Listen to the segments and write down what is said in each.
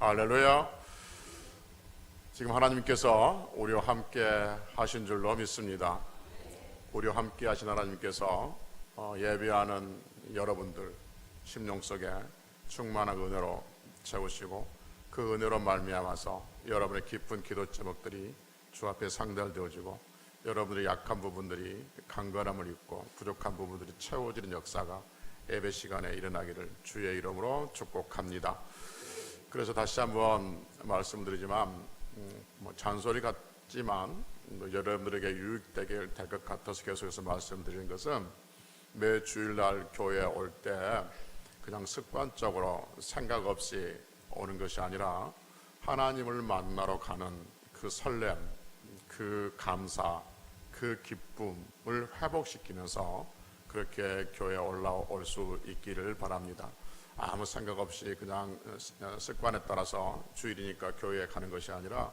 할렐루야. 지금 하나님께서 우리와 함께 하신 줄로 믿습니다. 우리와 함께 하신 하나님께서 예배하는 여러분들 심령 속에 충만한 은혜로 채우시고 그 은혜로 말미암아서 여러분의 깊은 기도 제목들이 주 앞에 상달되어지고 여러분들의 약한 부분들이 강건함을 입고 부족한 부분들이 채워지는 역사가 예배 시간에 일어나기를 주의 이름으로 축복합니다. 그래서 다시 한번 말씀드리지만 잔소리 같지만 여러분들에게 유익되게 될 것 같아서 계속해서 말씀드리는 것은 매 주일날 교회에 올 때 그냥 습관적으로 생각 없이 오는 것이 아니라 하나님을 만나러 가는 그 설렘, 그 감사, 그 기쁨을 회복시키면서 그렇게 교회에 올라올 수 있기를 바랍니다. 아무 생각 없이 그냥 습관에 따라서 주일이니까 교회에 가는 것이 아니라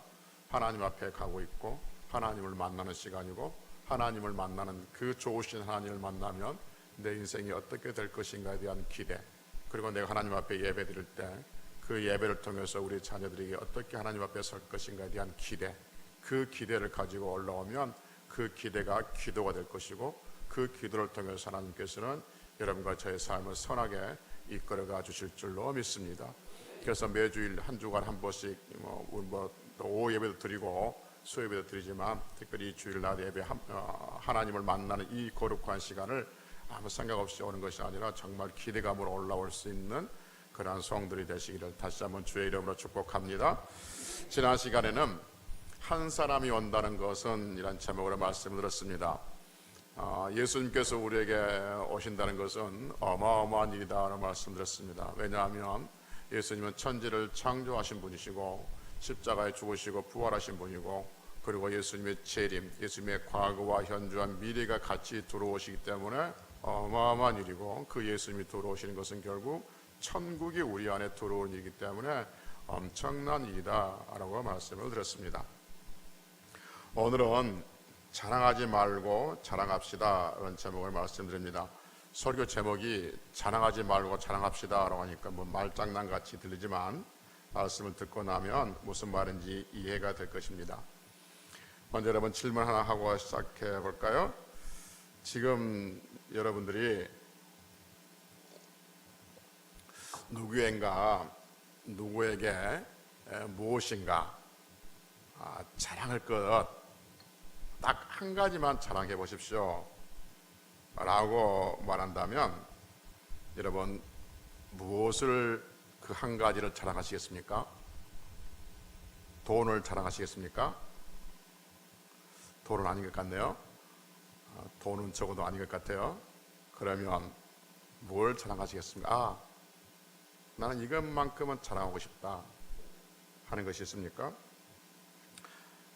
하나님 앞에 가고 있고 하나님을 만나는 시간이고 하나님을 만나는 그 좋으신 하나님을 만나면 내 인생이 어떻게 될 것인가에 대한 기대, 그리고 내가 하나님 앞에 예배 드릴 때 그 예배를 통해서 우리 자녀들에게 어떻게 하나님 앞에 설 것인가에 대한 기대, 그 기대를 가지고 올라오면 그 기대가 기도가 될 것이고 그 기도를 통해서 하나님께서는 여러분과 저의 삶을 선하게 이끌어가 주실 줄로 믿습니다. 그래서 매주일 한 주간 한 번씩 오후 예배도 드리고 수요예배도 드리지만 특별히 주일날 예배 하나님을 만나는 이 거룩한 시간을 아무 생각 없이 오는 것이 아니라 정말 기대감으로 올라올 수 있는 그러한 성들이 되시기를 다시 한번 주의 이름으로 축복합니다. 지난 시간에는 한 사람이 온다는 것은 이란 제목으로 말씀을 드렸습니다. 예수님께서 우리에게 오신다는 것은 어마어마한 일이다라고 말씀드렸습니다. 왜냐하면 예수님은 천지를 창조하신 분이시고 십자가에 죽으시고 부활하신 분이고 그리고 예수님의 재림, 예수님의 과거와 현재와 미래가 같이 들어오시기 때문에 어마어마한 일이고 그 예수님이 들어오시는 것은 결국 천국이 우리 안에 들어오는 일이기 때문에 엄청난 일이다라고 말씀을 드렸습니다. 오늘은 자랑하지 말고 자랑합시다 라는 제목을 말씀드립니다. 설교 제목이 자랑하지 말고 자랑합시다 라고 하니까 말장난 같이 들리지만 말씀을 듣고 나면 무슨 말인지 이해가 될 것입니다. 먼저 여러분 질문 하나 하고 시작해 볼까요? 지금 여러분들이 누구에게 무엇인가 자랑할 것 딱 한 가지만 자랑해 보십시오 라고 말한다면 여러분 무엇을 그 한 가지를 자랑하시겠습니까? 돈을 자랑하시겠습니까? 돈은 아닌 것 같네요. 돈은 적어도 아닌 것 같아요. 그러면 뭘 자랑하시겠습니까? 나는 이것만큼은 자랑하고 싶다 하는 것이 있습니까?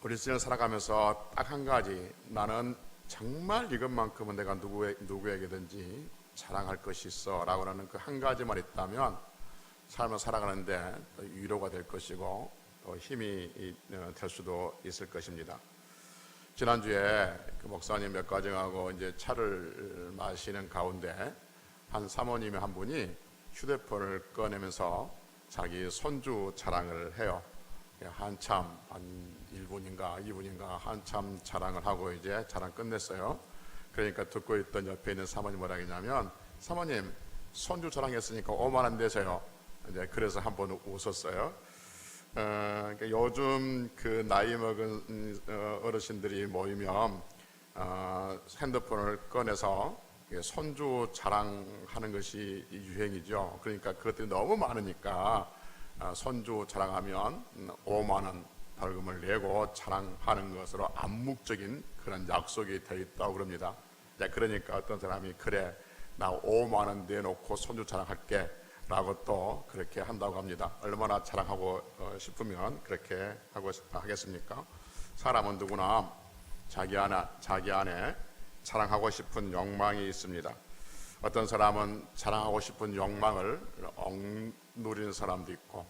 우리 인생을 살아가면서 딱 한 가지, 나는 정말 이것만큼은 내가 누구에게든지 자랑할 것이 있어 라고 하는 그 한 가지만 있다면 삶을 살아가는데 위로가 될 것이고 또 힘이 될 수도 있을 것입니다. 지난주에 그 목사님 몇 가정하고 이제 차를 마시는 가운데 한 사모님 한 분이 휴대폰을 꺼내면서 자기 손주 자랑을 해요. 한참 한 1분인가 2분인가 한참 자랑을 하고 이제 자랑 끝냈어요. 그러니까 듣고 있던 옆에 있는 사모님 뭐라 했냐면, 사모님 손주 자랑했으니까 5만 원 내세요. 이제 그래서 한번 웃었어요. 그러니까 요즘 그 나이 먹은 어르신들이 모이면 핸드폰을 꺼내서 손주 자랑하는 것이 유행이죠. 그러니까 그것들이 너무 많으니까 손주 자랑하면 5만 원 벌금을 내고 자랑하는 것으로 암묵적인 그런 약속이 되어 있다고 그럽니다. 그러니까 어떤 사람이 그래 나 5만 원 내놓고 손주 자랑할게 라고 또 그렇게 한다고 합니다. 얼마나 자랑하고 싶으면 그렇게 하겠습니까? 사람은 누구나 자기 안에 자랑하고 싶은 욕망이 있습니다. 어떤 사람은 자랑하고 싶은 욕망을 억누리는 사람도 있고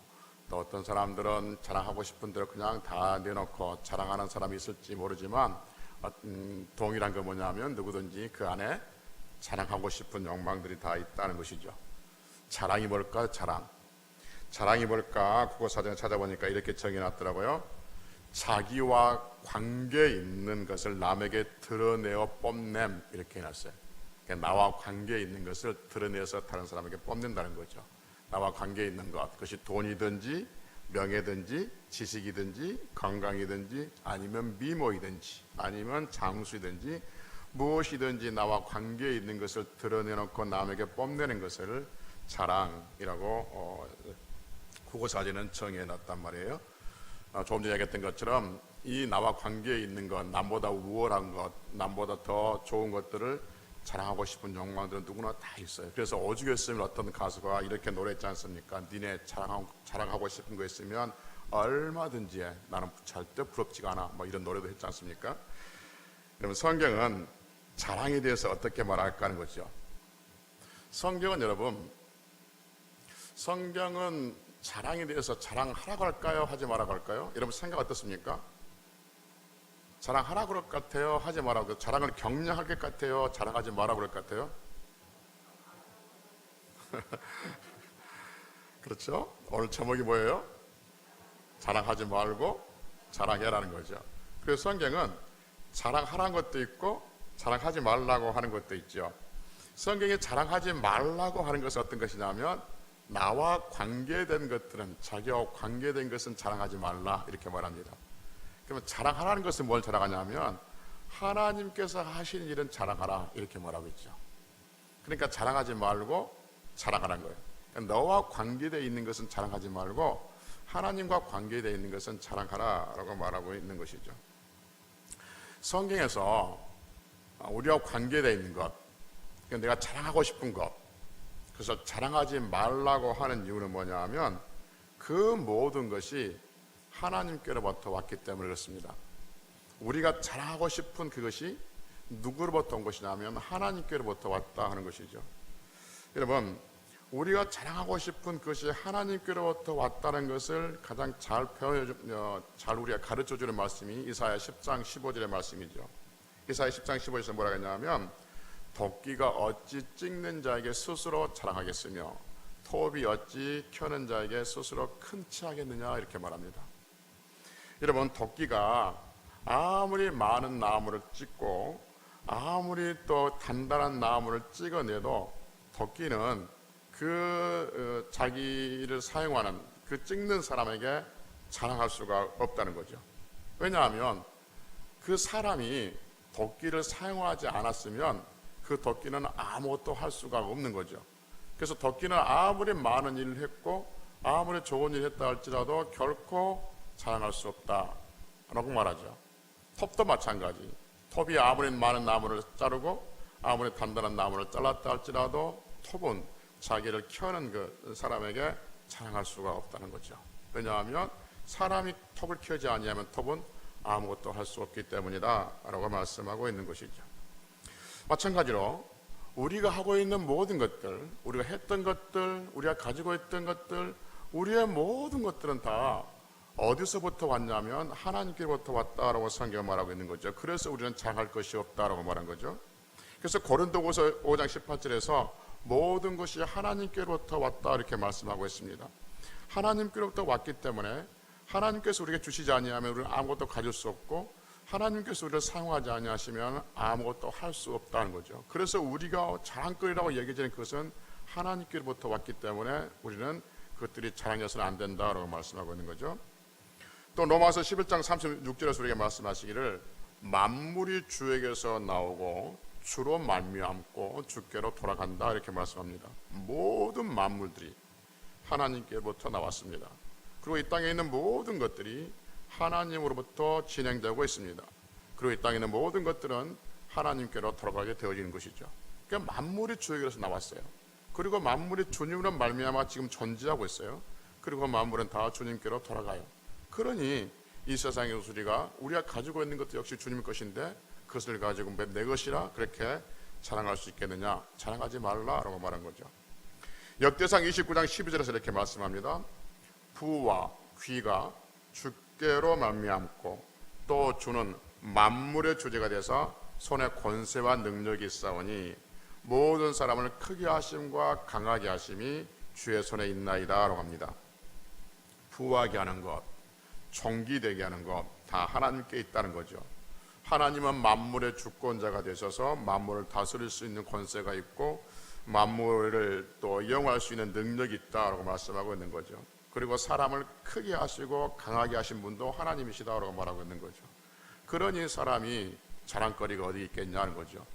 또 어떤 사람들은 자랑하고 싶은 대로 그냥 다 내놓고 자랑하는 사람이 있을지 모르지만 동일한 게 뭐냐면 누구든지 그 안에 자랑하고 싶은 욕망들이 다 있다는 것이죠. 자랑이 뭘까요? 자랑이 뭘까? 국어사전에 찾아보니까 이렇게 정해놨더라고요. 자기와 관계 있는 것을 남에게 드러내어 뽐냄, 이렇게 해놨어요. 그러니까 나와 관계 있는 것을 드러내서 다른 사람에게 뽐낸다는 거죠. 나와 관계 있는 것, 그것이 돈이든지 명예든지 지식이든지 건강이든지 아니면 미모이든지 아니면 장수이든지 무엇이든지 나와 관계 있는 것을 드러내놓고 남에게 뽐내는 것을 자랑이라고 국어사전은 정해놨단 말이에요. 조금 전에 얘기했던 것처럼 이 나와 관계에 있는 것, 남보다 우월한 것, 남보다 더 좋은 것들을 자랑하고 싶은 욕망들은 누구나 다 있어요. 그래서 오죽 했으면 어떤 가수가 이렇게 노래했지 않습니까? 니네 자랑하고 싶은 거 있으면 얼마든지 해. 나는 절대 부럽지가 않아. 뭐 이런 노래도 했지 않습니까? 그러면 성경은 자랑에 대해서 어떻게 말할까 하는 거죠. 성경은 여러분, 성경은 자랑에 대해서 자랑하라고 할까요? 하지 말라고 할까요? 여러분 생각 어떻습니까? 자랑하라고 그럴 것 같아요? 하지 말라고? 자랑을 격려할 것 같아요? 자랑하지 말라고 그럴 것 같아요? 그렇죠? 오늘 제목이 뭐예요? 자랑하지 말고 자랑해라는 거죠. 그래서 성경은 자랑하라는 것도 있고 자랑하지 말라고 하는 것도 있죠. 성경에 자랑하지 말라고 하는 것은 어떤 것이냐면 나와 관계된 것들은, 자기와 관계된 것은 자랑하지 말라, 이렇게 말합니다. 그러면 자랑하라는 것은 뭘 자랑하냐면 하나님께서 하신 일은 자랑하라, 이렇게 말하고 있죠. 그러니까 자랑하지 말고 자랑하라는 거예요. 그러니까 너와 관계되어 있는 것은 자랑하지 말고 하나님과 관계되어 있는 것은 자랑하라라고 말하고 있는 것이죠. 성경에서 우리와 관계되어 있는 것, 그러니까 내가 자랑하고 싶은 것, 그래서 자랑하지 말라고 하는 이유는 뭐냐 하면 그 모든 것이 하나님께로부터 왔기 때문에 그렇습니다. 우리가 자랑하고 싶은 그것이 누구로부터 온 것이냐면 하나님께로부터 왔다 하는 것이죠. 여러분, 우리가 자랑하고 싶은 것이 하나님께로부터 왔다는 것을 가장 잘 우리가 가르쳐주는 말씀이 이사야 10장 15절의 말씀이죠. 이사야 10장 15절에서 뭐라고 했냐면 도끼가 어찌 찍는 자에게 스스로 자랑하겠으며 톱이 어찌 켜는 자에게 스스로 큰 치 하겠느냐, 이렇게 말합니다. 여러분, 도끼가 아무리 많은 나무를 찍고 아무리 또 단단한 나무를 찍어내도 도끼는 자기를 사용하는 그 찍는 사람에게 자랑할 수가 없다는 거죠. 왜냐하면 그 사람이 도끼를 사용하지 않았으면 그 도끼는 아무것도 할 수가 없는 거죠. 그래서 도끼는 아무리 많은 일을 했고 아무리 좋은 일을 했다 할지라도 결코 자랑할 수 없다라고 말하죠. 톱도 마찬가지. 톱이 아무리 많은 나무를 자르고 아무리 단단한 나무를 잘랐다 할지라도 톱은 자기를 켜는 그 사람에게 자랑할 수가 없다는 거죠. 왜냐하면 사람이 톱을 켜지 아니하면 톱은 아무것도 할 수 없기 때문이다 라고 말씀하고 있는 것이죠. 마찬가지로 우리가 하고 있는 모든 것들, 우리가 했던 것들, 우리가 가지고 있던 것들, 우리의 모든 것들은 다 어디서부터 왔냐면 하나님께로부터 왔다라고 성경은 말하고 있는 거죠. 그래서 우리는 자랑할 것이 없다라고 말한 거죠. 그래서 고린도후서 5장 18절에서 모든 것이 하나님께로부터 왔다 이렇게 말씀하고 있습니다. 하나님께로부터 왔기 때문에 하나님께서 우리에게 주시지 아니하면 우리는 아무것도 가질 수 없고 하나님께서 우리를 사용하지 아니하시면 아무것도 할 수 없다는 거죠. 그래서 우리가 자랑거리라고 얘기되는 그것은 하나님께로부터 왔기 때문에 우리는 그것들이 자랑해서는 안 된다라고 말씀하고 있는 거죠. 또 로마서 11장 36절에서 우리에게 말씀하시기를 만물이 주에게서 나오고 주로 말미암고 주께로 돌아간다 이렇게 말씀합니다. 모든 만물들이 하나님께로부터 나왔습니다. 그리고 이 땅에 있는 모든 것들이 하나님으로부터 진행되고 있습니다. 그리고 이 땅에 있는 모든 것들은 하나님께로 돌아가게 되어지는 것이죠. 그러니까 만물이 주에게서 나왔어요. 그리고 만물이 주님으로 말미암아 지금 존재하고 있어요. 그리고 만물은 다 주님께로 돌아가요. 그러니 이 세상의 우리가 가지고 있는 것도 역시 주님 것인데 그것을 가지고 내 것이라 그렇게 자랑할 수 있겠느냐? 자랑하지 말라라고 말한 거죠. 역대상 29장 12절에서 이렇게 말씀합니다. 부와 귀가 주께로 말미암고 또 주는 만물의 주제가 돼서 손에 권세와 능력이 있사오니 모든 사람을 크게 하심과 강하게 하심이 주의 손에 있나이다 라고 합니다. 부하게 하는 것, 종기되게 하는 것 다 하나님께 있다는 거죠. 하나님은 만물의 주권자가 되셔서 만물을 다스릴 수 있는 권세가 있고 만물을 또 이용할 수 있는 능력이 있다라고 말씀하고 있는 거죠. 그리고 사람을 크게 하시고 강하게 하신 분도 하나님이시다라고 말하고 있는 거죠. 그러니 사람이 자랑거리가 어디 있겠냐는 거죠.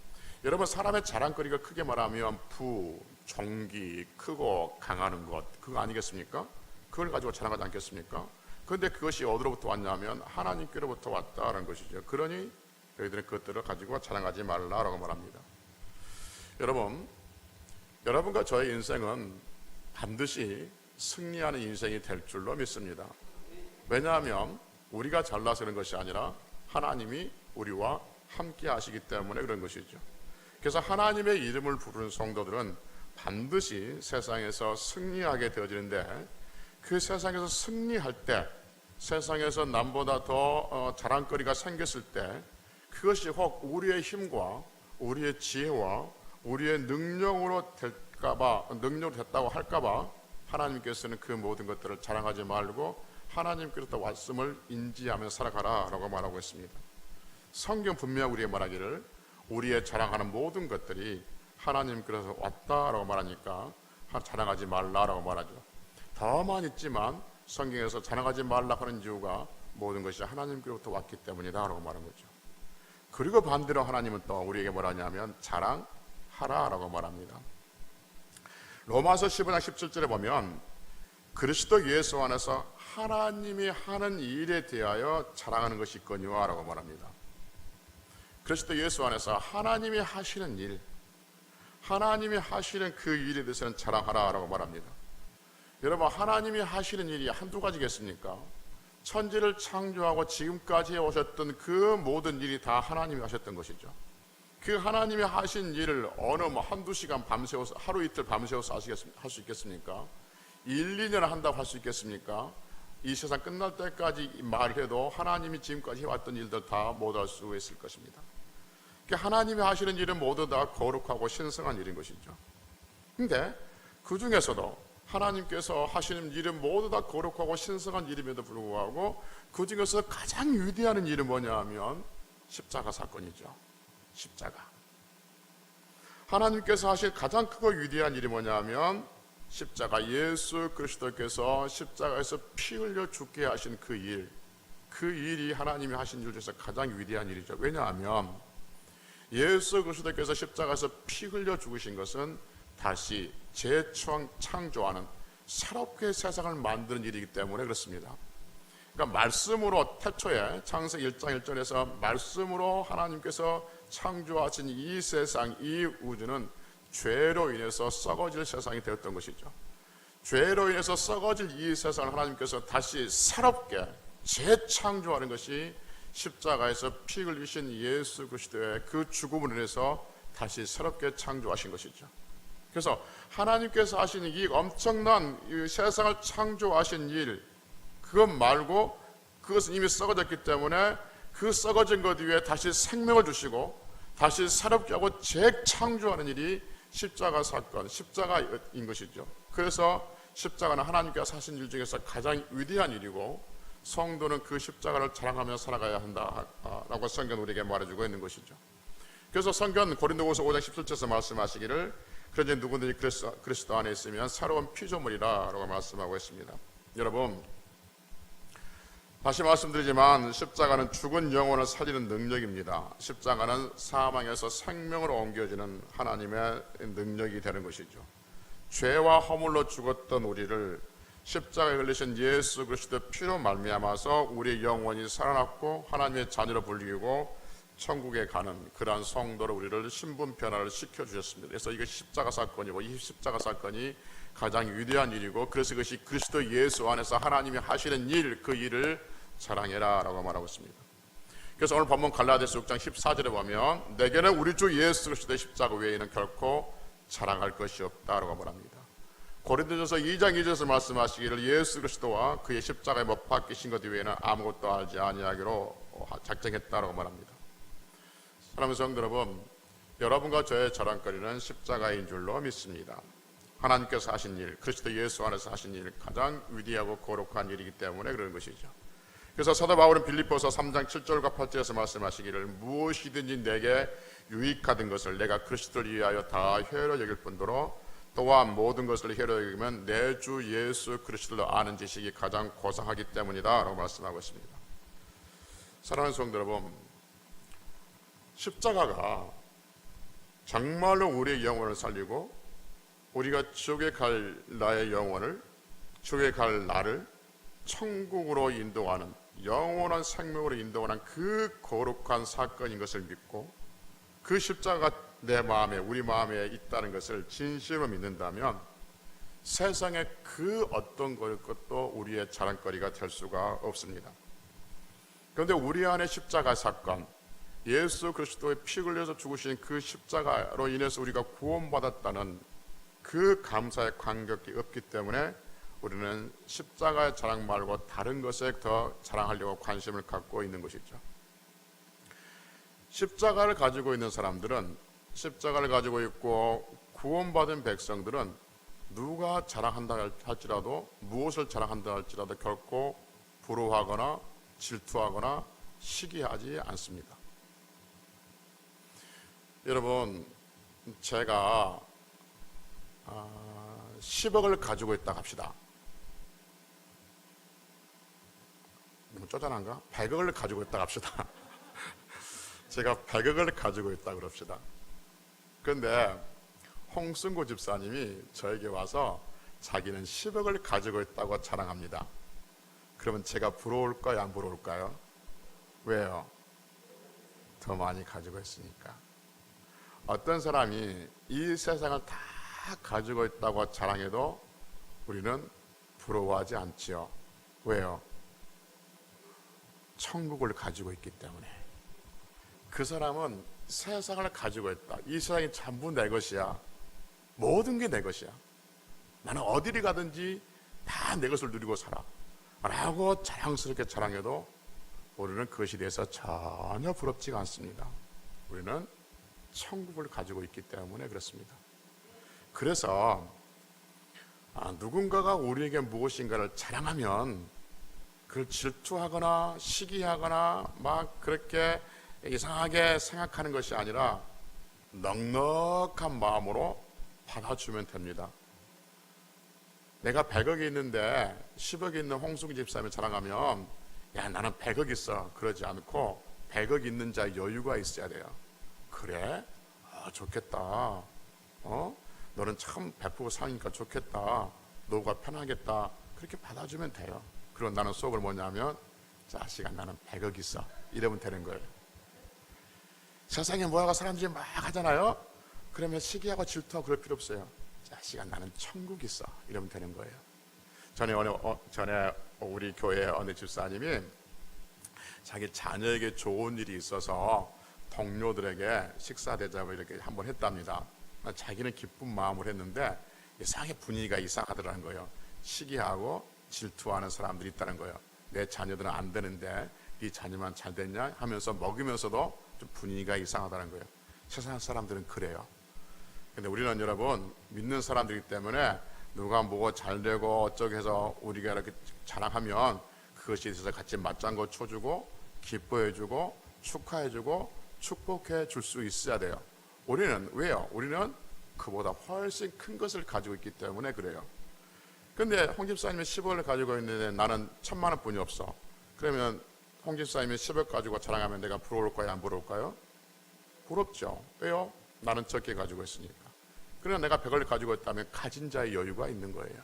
여러분, 사람의 자랑거리가 크게 말하면 부, 종기, 크고 강하는 것, 그거 아니겠습니까? 그걸 가지고 자랑하지 않겠습니까? 그런데 그것이 어디로부터 왔냐면 하나님께로부터 왔다는 것이죠. 그러니 너희들은 그것들을 가지고 자랑하지 말라라고 말합니다. 여러분과 저의 인생은 반드시 승리하는 인생이 될 줄로 믿습니다. 왜냐하면 우리가 잘나서 그런 것이 아니라 하나님이 우리와 함께 하시기 때문에 그런 것이죠. 그래서 하나님의 이름을 부르는 성도들은 반드시 세상에서 승리하게 되어지는데, 그 세상에서 승리할 때, 세상에서 남보다 더 자랑거리가 생겼을 때, 그것이 혹 우리의 힘과 우리의 지혜와 우리의 능력으로 됐다고 할까봐 하나님께서는 그 모든 것들을 자랑하지 말고 하나님께로부터 왔음을 인지하며 살아가라라고 말하고 있습니다. 성경 분명히 우리에게 말하기를 우리의 자랑하는 모든 것들이 하나님께로서 왔다라고 말하니까 자랑하지 말라라고 말하죠. 다만 있지만 성경에서 자랑하지 말라 하는 이유가 모든 것이 하나님께로부터 왔기 때문이다라고 말한 거죠. 그리고 반대로 하나님은 또 우리에게 뭐라냐면 자랑하라라고 말합니다. 로마서 15장 17절에 보면 그리스도 예수 안에서 하나님이 하는 일에 대하여 자랑하는 것이 있거니와 라고 말합니다. 그리스도 예수 안에서 하나님이 하시는 일, 하나님이 하시는 그 일에 대해서는 자랑하라 라고 말합니다. 여러분, 하나님이 하시는 일이 한두 가지겠습니까? 천지를 창조하고 지금까지 오셨던 그 모든 일이 다 하나님이 하셨던 것이죠. 그 하나님이 하신 일을 한두 시간 밤새워서, 하루 이틀 밤새워서 할 수 있겠습니까? 1, 2년 한다고 할 수 있겠습니까? 이 세상 끝날 때까지 말해도 하나님이 지금까지 해왔던 일들 다 못할 수 있을 것입니다. 하나님이 하시는 일은 모두 다 거룩하고 신성한 일인 것이죠. 근데 그 중에서도 하나님께서 하시는 일은 모두 다 거룩하고 신성한 일임에도 불구하고 그 중에서 가장 위대한 일은 뭐냐 하면 십자가 사건이죠. 십자가. 하나님께서 하실 가장 크고 위대한 일이 뭐냐 하면 십자가, 예수 그리스도께서 십자가에서 피 흘려 죽게 하신 그 일이 하나님이 하신 일 중에서 가장 위대한 일이죠. 왜냐하면 예수 그리스도께서 십자가에서 피 흘려 죽으신 것은 다시 재창조하는, 새롭게 세상을 만드는 일이기 때문에 그렇습니다. 그러니까 말씀으로, 태초에 창세기 1장 1절에서 말씀으로 하나님께서 창조하신 이 세상, 이 우주는 죄로 인해서 썩어질 세상이 되었던 것이죠. 죄로 인해서 썩어질 이 세상을 하나님께서 다시 새롭게 재창조하는 것이 십자가에서 피 흘리신 예수 그리스도의 그 죽음을 인해서 다시 새롭게 창조하신 것이죠. 그래서 하나님께서 하신 이 엄청난 이 세상을 창조하신 일, 그것 말고 그것은 이미 썩어졌기 때문에 그 썩어진 것 위에 다시 생명을 주시고 다시 새롭게 하고 재창조하는 일이 십자가 사건, 십자가인 것이죠. 그래서 십자가는 하나님께서 하신 일 중에서 가장 위대한 일이고 성도는 그 십자가를 자랑하며 살아가야 한다라고 성경 우리에게 말해주고 있는 것이죠. 그래서 성경 고린도후서 5장 17절에서 말씀하시기를 그런지 누구든지 그리스도 안에 있으면 새로운 피조물이라고 말씀하고 있습니다. 여러분, 다시 말씀드리지만 십자가는 죽은 영혼을 살리는 능력입니다. 십자가는 사망에서 생명으로 옮겨지는 하나님의 능력이 되는 것이죠. 죄와 허물로 죽었던 우리를 십자가에 걸리신 예수 그리스도의 피로 말미암아서 우리의 영혼이 살아났고 하나님의 자녀로 불리고 천국에 가는 그러한 성도로 우리를 신분 변화를 시켜주셨습니다. 그래서 이것이 십자가 사건이고 이 십자가 사건이 가장 위대한 일이고 그래서 이것이 그리스도 예수 안에서 하나님이 하시는 일, 그 일을 자랑해라 라고 말하고 있습니다. 그래서 오늘 본문 갈라디아서 6장 14절에 보면 내게는 우리 주 예수 그리스도의 십자가 외에는 결코 자랑할 것이 없다라고 말합니다. 고린도전서 2장 2절에서 말씀하시기를 예수 그리스도와 그의 십자가에 못 박히신 것 외에는 아무것도 알지 아니하기로 작정했다라고 말합니다. 사랑하는 성도 여러분, 여러분과 저의 자랑거리는 십자가인 줄로 믿습니다. 하나님께서 하신 일, 그리스도 예수 안에서 하신 일, 가장 위대하고 거룩한 일이기 때문에 그런 것이죠. 그래서 사도 바울은 빌립보서 3장 7절과 8절에서 말씀하시기를 무엇이든지 내게 유익하던 것을 내가 그리스도를 위하여 다 회로 여길 뿐더러 또한 모든 것을 회로 여기면 내 주 예수 그리스도를 아는 지식이 가장 고상하기 때문이다 라고 말씀하고 있습니다. 사랑하는 성도 여러분, 십자가가 정말로 우리의 영혼을 살리고 우리가 지옥에 갈 나의 영혼을, 지옥에 갈 나를 천국으로 인도하는, 영원한 생명으로 인도하는 그 거룩한 사건인 것을 믿고 그 십자가가 내 마음에, 우리 마음에 있다는 것을 진심으로 믿는다면 세상의 그 어떤 것도 우리의 자랑거리가 될 수가 없습니다. 그런데 우리 안에 십자가 사건, 예수 그리스도의 피 흘려서 죽으신 그 십자가로 인해서 우리가 구원받았다는 그 감사의 감격이 없기 때문에 우리는 십자가의 자랑 말고 다른 것에 더 자랑하려고 관심을 갖고 있는 것이죠. 십자가를 가지고 있는 사람들은, 십자가를 가지고 있고 구원받은 백성들은 누가 자랑한다 할지라도, 무엇을 자랑한다 할지라도 결코 부러워하거나 질투하거나 시기하지 않습니다. 여러분, 제가 10억을 가지고 있다 합시다. 너무 쪼잔한가? 100억을 가지고 있다 합시다. 제가 100억을 가지고 있다 그럽시다. 그런데 홍승구 집사님이 저에게 와서 자기는 10억을 가지고 있다고 자랑합니다. 그러면 제가 부러울까요? 안 부러울까요? 왜요? 더 많이 가지고 있으니까. 어떤 사람이 이 세상을 다 가지고 있다고 자랑해도 우리는 부러워하지 않지요. 왜요? 천국을 가지고 있기 때문에. 그 사람은 세상을 가지고 있다. 이 세상이 전부 내 것이야. 모든 게 내 것이야. 나는 어디를 가든지 다 내 것을 누리고 살아 라고 자랑스럽게 자랑해도 우리는 그것에 대해서 전혀 부럽지가 않습니다. 우리는 천국을 가지고 있기 때문에 그렇습니다. 그래서 누군가가 우리에게 무엇인가를 자랑하면 그걸 질투하거나 시기하거나 막 그렇게 이상하게 생각하는 것이 아니라 넉넉한 마음으로 받아주면 됩니다. 내가 100억이 있는데 10억이 있는 홍승구 집사님을 자랑하면 야 나는 100억 있어 그러지 않고 100억 있는 자의 여유가 있어야 돼요. 그래? 좋겠다. 너는 참 베푸고 사니까 좋겠다. 너가 편하겠다. 그렇게 받아주면 돼요. 그럼 나는 속을 뭐냐면 자식아 나는 100억 있어 이러면 되는 거예요. 세상에 뭐하고 사람들이 막 하잖아요. 그러면 시기하고 질투하고 그럴 필요 없어요. 자식아 나는 천국 있어 이러면 되는 거예요. 전에 우리 교회 어느 집사님이 자기 자녀에게 좋은 일이 있어서 동료들에게 식사 대접을 이렇게 한번 했답니다. 자기는 기쁜 마음으로 했는데 이상하게 분위기가 이상하더라는 거예요. 시기하고 질투하는 사람들이 있다는 거예요. 내 자녀들은 안 되는데 네 자녀만 잘 됐냐 하면서 먹으면서도 좀 분위기가 이상하다는 거예요. 세상 사람들은 그래요. 근데 우리는 여러분 믿는 사람들이기 때문에 누가 뭐가 잘 되고 어쩌고 해서 우리가 이렇게 자랑하면 그것에 있어서 같이 맞장구 쳐주고 기뻐해주고 축하해주고 축복해 줄 수 있어야 돼요. 우리는 왜요? 우리는 그보다 훨씬 큰 것을 가지고 있기 때문에 그래요. 근데 홍 집사님이 10억을 가지고 있는데 나는 1,000만 원뿐이 없어. 그러면 홍 집사님이 10억 가지고 자랑하면 내가 부러울까요? 안 부러울까요? 부럽죠. 왜요? 나는 적게 가지고 있으니까. 그러나 내가 100을 가지고 있다면 가진 자의 여유가 있는 거예요.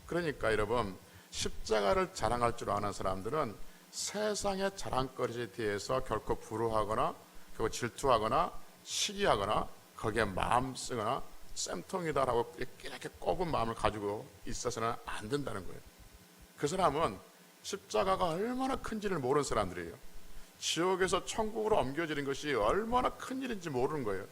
그러니까 여러분 십자가를 자랑할 줄 아는 사람들은 세상의 자랑거리에 대해서 결코 부러워하거나 결코 질투하거나 시기하거나 거기에 마음 쓰거나 쌤통이다라고 이렇게 꼽은 마음을 가지고 있어서는 안 된다는 거예요. 그 사람은 십자가가 얼마나 큰지를 모르는 사람들이에요. 지옥에서 천국으로 옮겨지는 것이 얼마나 큰 일인지 모르는 거예요.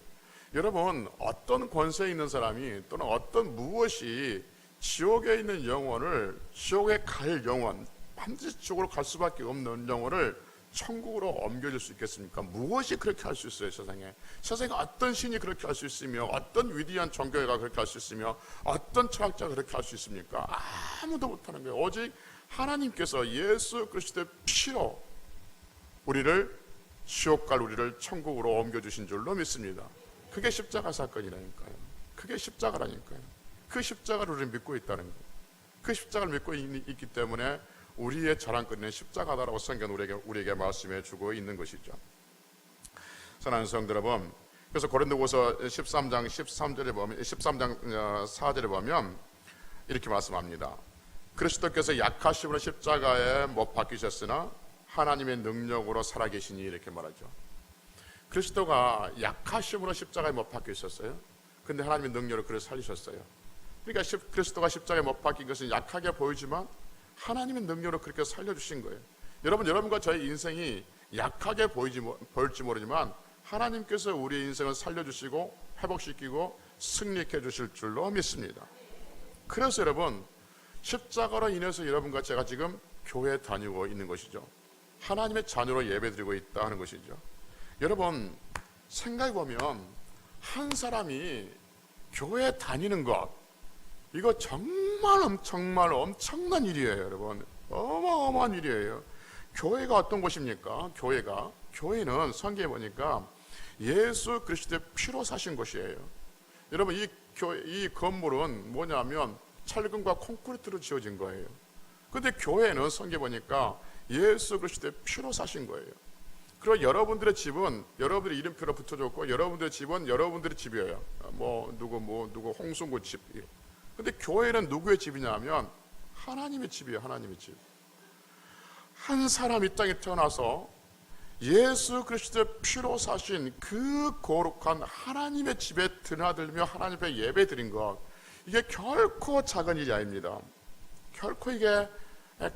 여러분 어떤 권세에 있는 사람이 또는 어떤 무엇이 지옥에 있는 영혼을, 지옥에 갈 영혼, 반드시 지옥으로 갈 수밖에 없는 영혼을 천국으로 옮겨질 수 있겠습니까? 무엇이 그렇게 할 수 있어요? 세상에 어떤 신이 그렇게 할 수 있으며, 어떤 위대한 종교가 그렇게 할 수 있으며, 어떤 철학자가 그렇게 할 수 있습니까? 아무도 못하는 거예요. 오직 하나님께서 예수 그리스도의 피로 우리를, 지옥 갈 우리를 천국으로 옮겨주신 줄로 믿습니다. 그게 십자가 사건이라니까요. 그게 십자가라니까요. 그 십자가를 우리는 믿고 있다는 거예요. 그 십자가를 믿고 있기 때문에 우리의 자랑거리는 십자가다라고 성경은 우리에게 말씀해 주고 있는 것이죠. 사랑하는 성도 여러분, 그래서 고린도후서 13장 13절에 보면, 13장 4절에 보면 이렇게 말씀합니다. 그리스도께서 약하심으로 십자가에 못 박히셨으나 하나님의 능력으로 살아계시니, 이렇게 말하죠. 그리스도가 약하심으로 십자가에 못 박히셨어요. 근데 하나님의 능력으로 그를 살리셨어요. 그러니까 그리스도가 십자가에 못 박힌 것은 약하게 보이지만 하나님의 능력으로 그렇게 살려주신 거예요. 여러분과 저의 인생이 약하게 보일지 모르지만 하나님께서 우리의 인생을 살려주시고 회복시키고 승리케 해주실 줄로 믿습니다. 그래서 여러분, 십자가로 인해서 여러분과 제가 지금 교회 다니고 있는 것이죠. 하나님의 자녀로 예배드리고 있다 하는 것이죠. 여러분, 생각해보면 한 사람이 교회 다니는 것, 이거 정말 엄청난 일이에요. 여러분, 어마어마한 일이에요. 교회가 어떤 곳입니까? 교회는 성경에 보니까 예수 그리스도의 피로 사신 것이에요. 여러분, 이 건물은 뭐냐면 철근과 콘크리트로 지어진 거예요. 근데 교회는 성경에 보니까 예수 그리스도의 피로 사신 거예요. 그리고 여러분들의 집은 여러분들의 이름표로 붙여줬고, 여러분들의 집은 여러분들의 집이에요. 누구 홍순구 집. 근데 교회는 누구의 집이냐면 하나님의 집이에요. 하나님의 집. 한 사람 이 땅에 태어나서 예수 그리스도의 피로 사신 그 거룩한 하나님의 집에 드나들며 하나님 앞에 예배 드린 것, 이게 결코 작은 일이 아닙니다. 결코 이게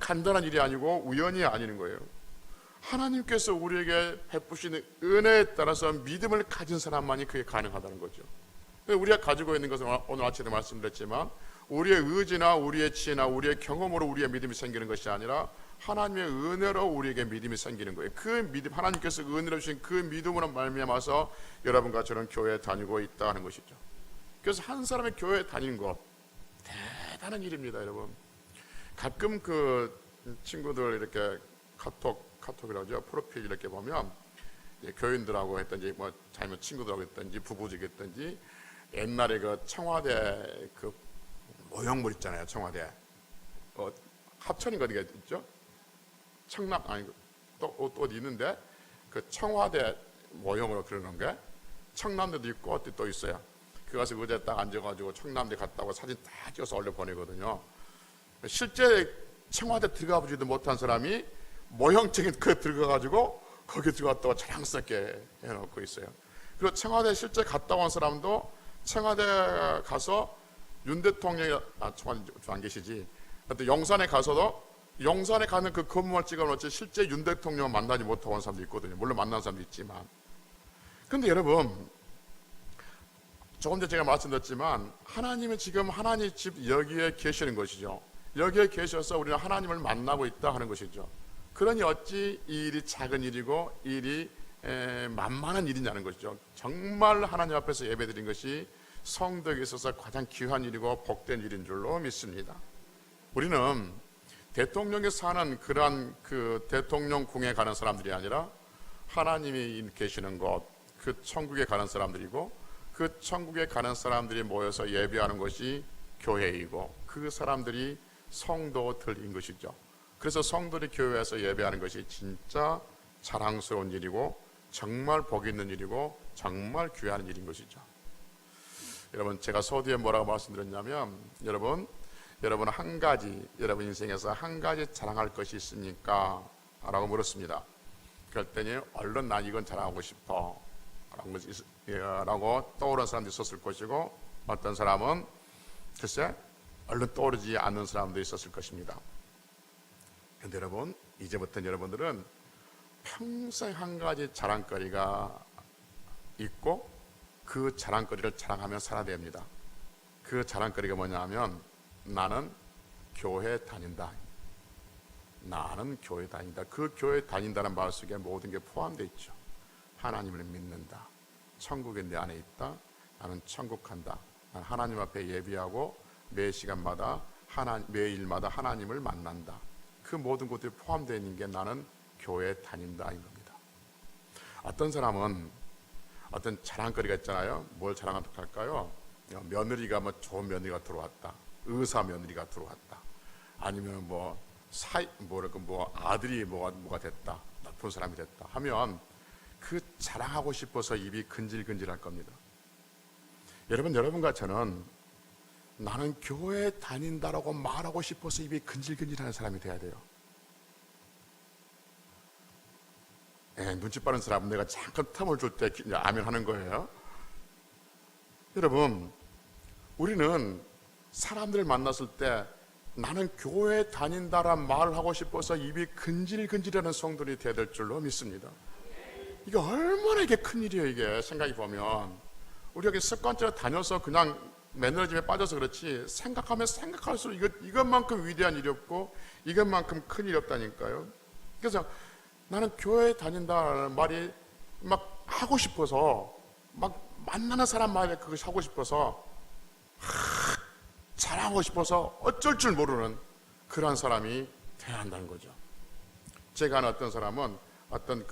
간단한 일이 아니고 우연이 아니는 거예요. 하나님께서 우리에게 베푸시는 은혜에 따라서 믿음을 가진 사람만이 그게 가능하다는 거죠. 우리가 가지고 있는 것은 오늘 아침에 말씀드렸지만 우리의 의지나 우리의 지혜나 우리의 경험으로 우리의 믿음이 생기는 것이 아니라 하나님의 은혜로 우리에게 믿음이 생기는 거예요. 그 믿음, 하나님께서 은혜로 주신 그 믿음으로 말미암아서 여러분과 저는 교회에 다니고 있다 하는 것이죠. 그래서 한 사람의 교회에 다니는 것, 대단한 일입니다. 여러분, 가끔 그 친구들 이렇게 카톡이라고 하죠. 프로필 이렇게 보면 교인들하고 했든지 뭐 자기네 친구들하고 했든지 부부지겠든지 옛날에 그 청와대 그 모형물 있잖아요. 청와대 합천인가 어디가 있죠? 청남 아니 또 어디 있는데 그 청와대 모형으로 그러는 게 청남대도 있고 어디 또 있어요. 그 가서 의자에 딱 앉아가지고 청남대 갔다고 사진 다 찍어서 올려 보내거든요. 실제 청와대 들어가 보지도 못한 사람이 모형적인 그 들어가가지고 거기 들어갔다고 자랑스럽게 해놓고 있어요. 그리고 청와대 실제 갔다 온 사람도 청와대 가서 윤 대통령이 청와대 안 계시지. 또 용산에 가서도 용산에 가는 그 건물을 찍어놓지 실제 윤 대통령을 만나지 못하고 온 사람도 있거든요. 물론 만난 사람도 있지만. 근데 여러분, 조금 전에 제가 말씀드렸지만 하나님은 지금 하나님 집 여기에 계시는 것이죠. 여기에 계셔서 우리는 하나님을 만나고 있다 하는 것이죠. 그러니 어찌 이 일이 작은 일이고 이 일이 만만한 일이냐는 것이죠. 정말 하나님 앞에서 예배드린 것이 성도에게 있어서 가장 귀한 일이고 복된 일인 줄로 믿습니다. 우리는 대통령이 사는 그러한 그 대통령궁에 가는 사람들이 아니라 하나님이 계시는 곳, 그 천국에 가는 사람들이고 그 천국에 가는 사람들이 모여서 예배하는 것이 교회이고 그 사람들이 성도들인 것이죠. 그래서 성도들이 교회에서 예배하는 것이 진짜 자랑스러운 일이고 정말 복 있는 일이고 정말 귀한 일인 것이죠. 여러분, 제가 서두에 뭐라고 말씀드렸냐면 여러분 한 가지, 여러분 인생에서 한 가지 자랑할 것이 있습니까? 라고 물었습니다. 그랬더니 얼른 난 이건 자랑하고 싶어 라고 떠오르는 사람도 있었을 것이고 어떤 사람은 글쎄 얼른 떠오르지 않는 사람도 있었을 것입니다. 그런데 여러분, 이제부터 여러분들은 평생 한 가지 자랑거리가 있고 그 자랑거리를 자랑하며 살아야 됩니다. 그 자랑거리가 뭐냐 하면 나는 교회 다닌다. 나는 교회 다닌다. 그 교회 다닌다는 말 속에 모든 게 포함되어 있죠. 하나님을 믿는다. 천국이 내 안에 있다. 나는 천국 간다. 난 하나님 앞에 예비하고 매 시간마다 매일마다 하나님을 만난다. 그 모든 것들이 포함되어 있는 게 나는 교회에 다닌다 인 겁니다. 어떤 사람은 어떤 자랑거리가 있잖아요. 뭘 자랑할까요? 며느리가 뭐 좋은 며느리가 들어왔다. 의사 며느리가 들어왔다. 아니면 뭐 아들이 뭐가 됐다. 나쁜 사람이 됐다. 하면 그 자랑하고 싶어서 입이 근질근질할 겁니다. 여러분과 저는 나는 교회 다닌다라고 말하고 싶어서 입이 근질근질하는 사람이 돼야 돼요. 눈치 빠른 사람은 내가 잠깐 틈을 줄 때 아멘 하는 거예요. 여러분, 우리는 사람들을 만났을 때 나는 교회 다닌다란 말을 하고 싶어서 입이 근질근질하는 성도들이 돼야 될 줄로 믿습니다. 이게 얼마나 이게 큰일이에요. 이게 생각해 보면 우리가 습관적으로 다녀서 그냥 매너리즘에 빠져서 그렇지, 생각하면 생각할수록 이것만큼 위대한 일이 없고 이것만큼 큰 일이 없다니까요. 그래서 나는 교회 다닌다는 말이 막 하고 싶어서, 막 만나는 사람 말에 그것이 하고 싶어서, 자랑하고 싶어서 어쩔 줄 모르는 그런 사람이 돼야 한다는 거죠. 제가 아는 어떤 사람은 어떤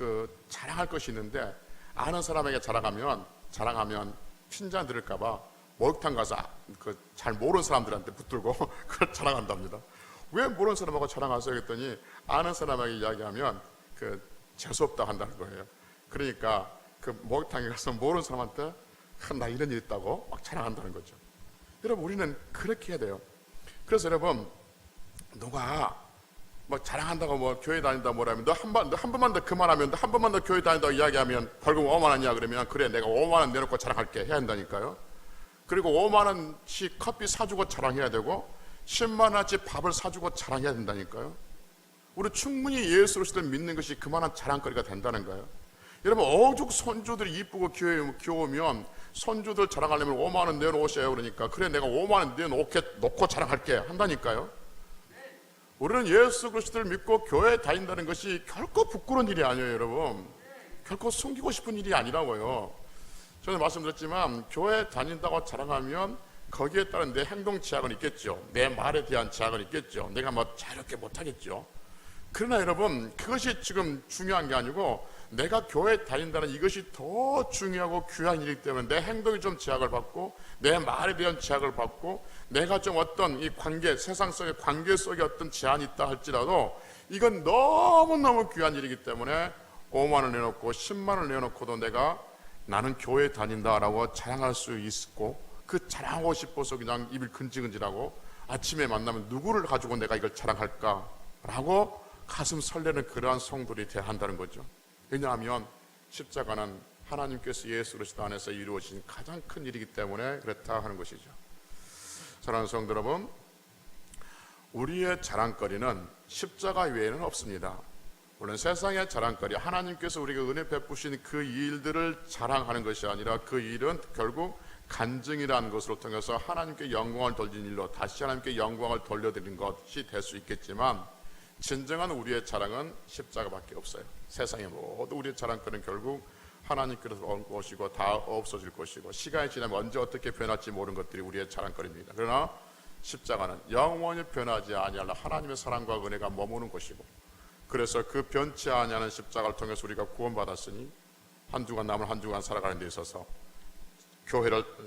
자랑할 것이 있는데, 아는 사람에게 자랑하면 핀잔 들을까봐 목욕탕 가서 잘 모르는 사람들한테 붙들고 그걸 자랑한답니다. 왜 모르는 사람하고 자랑하세요? 했더니 아는 사람에게 이야기하면 재수없다 한다는 거예요. 그러니까 목욕탕에 가서 모르는 사람한테 나 이런 일 있다고 막 자랑한다는 거죠. 여러분, 우리는 그렇게 해야 돼요. 그래서 여러분, 누가 뭐 자랑한다고 교회 다닌다 뭐라면 너 한 번만 더 그만하면, 한 번만 더 교회 다닌다고 이야기하면 벌금 5만 원이야 그러면 그래 내가 5만 원 내놓고 자랑할게 해야 한다니까요. 그리고 5만 원씩 커피 사주고 자랑해야 되고 10만 원어치 밥을 사주고 자랑해야 된다니까요. 우리 충분히 예수 그리스도를 믿는 것이 그만한 자랑거리가 된다는 거예요. 여러분, 오죽 손주들이 이쁘고 귀여우면 손주들 자랑하려면 5만 원 내놓으셔요. 그러니까 그래 내가 5만 원 내놓고 자랑할게 한다니까요. 우리는 예수 그리스도를 믿고 교회에 다닌다는 것이 결코 부끄러운 일이 아니에요. 여러분, 결코 숨기고 싶은 일이 아니라고요. 저는 말씀드렸지만 교회에 다닌다고 자랑하면 거기에 따른 내 행동 제약은 있겠죠. 내 말에 대한 제약은 있겠죠. 내가 자유롭게 못하겠죠. 그러나 여러분, 그것이 지금 중요한 게 아니고 내가 교회에 다닌다는 이것이 더 중요하고 귀한 일이기 때문에 내 행동이 좀 제약을 받고 내 말에 대한 제약을 받고 내가 좀 어떤 이 세상 속의 관계 속에 어떤 제한이 있다 할지라도 이건 너무너무 귀한 일이기 때문에 5만 원 내놓고 10만 원 내놓고도 내가 나는 교회에 다닌다라고 자랑할 수 있고, 그 자랑하고 싶어서 그냥 입을 근질근질하고 아침에 만나면 누구를 가지고 내가 이걸 자랑할까라고 가슴 설레는 그러한 성도들이 돼야 한다는 거죠. 왜냐하면 십자가는 하나님께서 예수 그리스도 안에서 이루어진 가장 큰 일이기 때문에 그렇다 하는 것이죠. 사랑하는 성도 여러분, 우리의 자랑거리는 십자가 외에는 없습니다. 물론 세상의 자랑거리, 하나님께서 우리가 은혜 베푸신 그 일들을 자랑하는 것이 아니라 그 일은 결국 간증이라는 것으로 통해서 하나님께 영광을 돌린 일로 다시 하나님께 영광을 돌려드리는 것이 될 수 있겠지만, 진정한 우리의 자랑은 십자가밖에 없어요. 세상의 모든 우리의 자랑거리는 결국 하나님께서 올 것이고 다 없어질 것이고 시간이 지나면 언제 어떻게 변할지 모르는 것들이 우리의 자랑거리입니다. 그러나 십자가는 영원히 변하지 아니할 하나님의 사랑과 은혜가 머무는 것이고, 그래서 그 변치 아니하는 십자가를 통해서 우리가 구원받았으니 한 주간 남은 한 주간 살아가는 데 있어서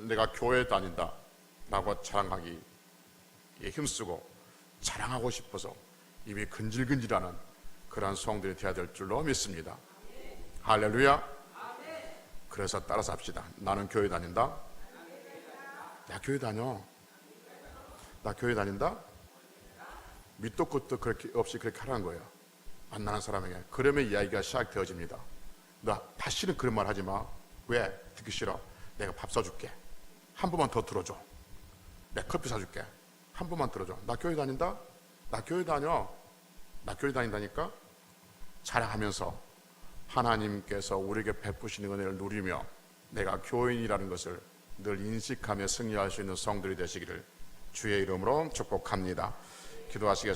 내가 교회에 다닌다 라고 자랑하기에 힘쓰고 자랑하고 싶어서 입이 근질근질하는 그러한 성들이 되어야 될 줄로 믿습니다. 할렐루야. 그래서 따라서 합시다. 나는 교회 다닌다. 나 교회 다녀. 나 교회 다닌다. 밑도 끝도 없이 그렇게 하라는 거예요. 만나는 사람에게. 그러면 이야기가 시작되어집니다. 나 다시는 그런 말 하지 마. 왜? 듣기 싫어. 내가 밥 사줄게. 한 번만 더 들어줘. 내가 커피 사줄게. 한 번만 들어줘. 나 교회 다닌다. 나 교회 다녀. 나 교회 다닌다니까. 자랑하면서 하나님께서 우리에게 베푸시는 은혜를 누리며 내가 교인이라는 것을 늘 인식하며 승리할 수 있는 성들이 되시기를 주의 이름으로 축복합니다. 기도하시겠습니다.